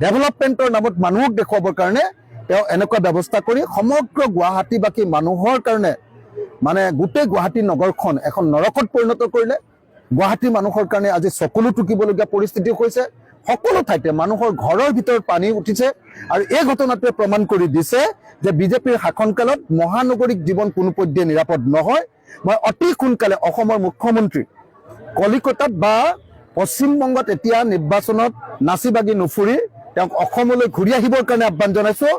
ডেভেলপমেণ্টৰ নামত মানুহক দেখুৱাবৰ কাৰণে তেওঁ এনেকুৱা ব্যৱস্থা কৰি সমগ্ৰ গুৱাহাটীবাসী মানুহৰ কাৰণে মানে গোটেই গুৱাহাটী নগৰখন এখন নৰকত পৰিণত কৰিলে। গুৱাহাটী মানুহৰ কাৰণে আজি চকুলো টুকিবলগীয়া পৰিস্থিতি হৈছে। সকলো ঠাইতে মানুহৰ ঘৰৰ ভিতৰত পানী উঠিছে আৰু এই ঘটনাটোৱে প্ৰমাণ কৰি দিছে যে বিজেপিৰ শাসনকালত মহানগৰীক জীৱন কোনোপধ্যে নিৰাপদ নহয়। মই অতি সোনকালে অসমৰ মুখ্যমন্ত্ৰী কলিকতাত বা পশ্চিমবংগত এতিয়া নিৰ্বাচনত নাচি বাগি নুফুৰি তেওঁক অসমলৈ ঘূৰি আহিবৰ কাৰণে আহ্বান জনাইছোঁ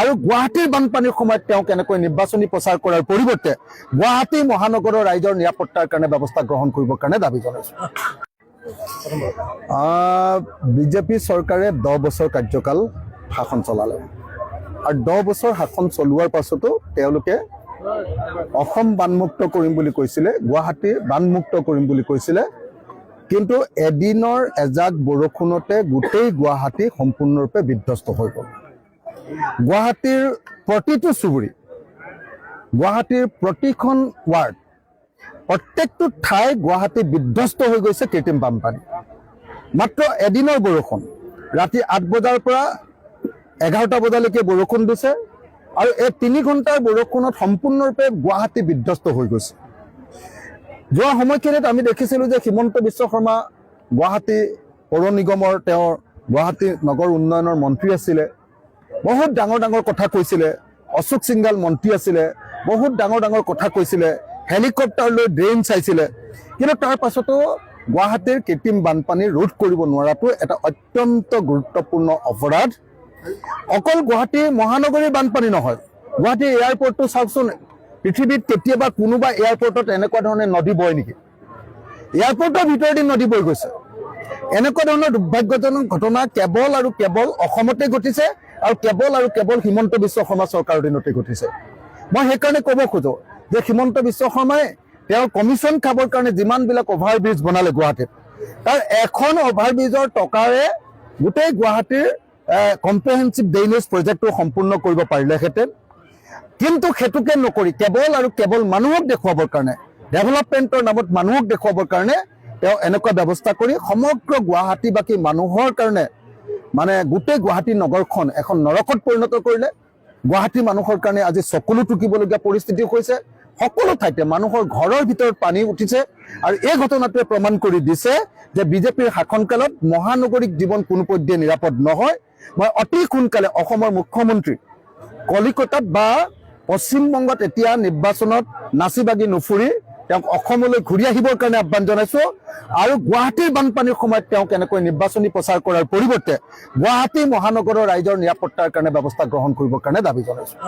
আৰু গুৱাহাটীৰ বানপানীৰ সময়ত তেওঁক এনেকৈ নিৰ্বাচনী প্ৰচাৰ কৰাৰ পৰিৱৰ্তে গুৱাহাটী মহানগৰৰ ৰাইজৰ নিৰাপত্তাৰ কাৰণে ব্যৱস্থা গ্ৰহণ কৰিবৰ কাৰণে দাবী জনাইছোঁ। বিজেপি চৰকাৰে 10 বছৰ কাৰ্যকাল শাসন চলালে আৰু 10 বছৰ শাসন চলোৱাৰ পাছতো তেওঁলোকে অসম বানমুক্ত কৰিম বুলি কৈছিলে, গুৱাহাটী বানমুক্ত কৰিম বুলি কৈছিলে, কিন্তু এদিনৰ এজাক বৰষুণতে গোটেই গুৱাহাটী সম্পূৰ্ণৰূপে বিধ্বস্ত হৈ গ'ল। গুৱাহাটীৰ প্ৰতিটো চুবুৰী, গুৱাহাটীৰ প্ৰতিখন ৱাৰ্ড, প্ৰত্যেকটো ঠাই গুৱাহাটী বিধ্বস্ত হৈ গৈছে কৃত্ৰিম বানপানী। মাত্ৰ এদিনৰ বৰষুণ, ৰাতি 8 বজাৰ পৰা 11টা বজালৈকে বৰষুণ দিছে আৰু এই 3 ঘণ্টাৰ বৰষুণত সম্পূৰ্ণৰূপে গুৱাহাটী বিধ্বস্ত হৈ গৈছে। যোৱা সময়খিনিত আমি দেখিছিলোঁ যে হিমন্ত বিশ্ব শৰ্মা গুৱাহাটী পৌৰ নিগমৰ তেওঁৰ গুৱাহাটী নগৰ উন্নয়নৰ মন্ত্ৰী আছিলে, বহুত ডাঙৰ ডাঙৰ কথা কৈছিলে। অশোক সিংঘাল মন্ত্ৰী আছিলে, বহুত ডাঙৰ ডাঙৰ কথা কৈছিলে, হেলিকপ্টাৰ লৈ ড্ৰেইন চাইছিলে, কিন্তু তাৰ পাছতো গুৱাহাটীৰ কৃত্ৰিম বানপানী ৰোধ কৰিব নোৱাৰাটো এটা অত্যন্ত গুৰুত্বপূৰ্ণ অপৰাধ। অকল গুৱাহাটী মহানগৰীৰ বানপানী নহয়, গুৱাহাটী এয়াৰপৰ্টটো চাওকচোন, পৃথিৱীত কেতিয়াবা কোনোবা এয়াৰপৰ্টত এনেকুৱা ধৰণে নদী বয় নেকি? এয়াৰপৰ্টৰ ভিতৰেদি নদী বৈ গৈছে। এনেকুৱা ধৰণৰ দুৰ্ভাগ্যজনক ঘটনা কেৱল আৰু কেৱল অসমতে ঘটিছে আৰু কেৱল হিমন্ত বিশ্ব শৰ্মা চৰকাৰৰ দিনতে ঘটিছে। মই সেইকাৰণে ক'ব খোজো যে হিমন্ত বিশ্ব শৰ্মাই তেওঁৰ কমিশ্যন খাবৰ কাৰণে যিমানবিলাক অভাৰব্ৰিজ বনালে গুৱাহাটীত, তাৰ এখন অভাৰব্ৰিজৰ টকাৰে গোটেই গুৱাহাটীৰ কম্প্ৰেহেনচিভ ড্ৰেইনেজ প্ৰজেক্টটো সম্পূৰ্ণ কৰিব পাৰিলেহেঁতেন। কিন্তু সেইটোকে নকৰি কেৱল মানুহক দেখুৱাবৰ কাৰণে, ডেভেলপমেণ্টৰ নামত মানুহক দেখুৱাবৰ কাৰণে তেওঁ এনেকুৱা ব্যৱস্থা কৰি সমগ্ৰ গুৱাহাটীবাসী মানুহৰ কাৰণে মানে গোটেই গুৱাহাটী নগৰখন এখন নৰকত পৰিণত কৰিলে। গুৱাহাটী মানুহৰ কাৰণে আজি চকুলো টুকিবলগীয়া পৰিস্থিতি হৈছে। সকলো ঠাইতে মানুহৰ ঘৰৰ ভিতৰত পানী উঠিছে আৰু এই ঘটনাটোৱে প্ৰমাণ কৰি দিছে যে বিজেপিৰ শাসনকালত মহানগৰীক জীৱন কোনোপধ্যে নিৰাপদ নহয়। মই অতি সোনকালে অসমৰ মুখ্যমন্ত্ৰী কলিকতাত বা পশ্চিমবংগত এতিয়া নিৰ্বাচনত নাচি বাগি নুফুৰি তেওঁক অসমলৈ ঘূৰি আহিবৰ কাৰণে আহ্বান জনাইছোঁ আৰু গুৱাহাটীৰ বানপানীৰ সময়ত তেওঁক এনেকৈ নিৰ্বাচনী প্ৰচাৰ কৰাৰ পৰিৱৰ্তে গুৱাহাটী মহানগৰৰ ৰাইজৰ নিৰাপত্তাৰ কাৰণে ব্যৱস্থা গ্ৰহণ কৰিবৰ কাৰণে দাবী জনাইছোঁ।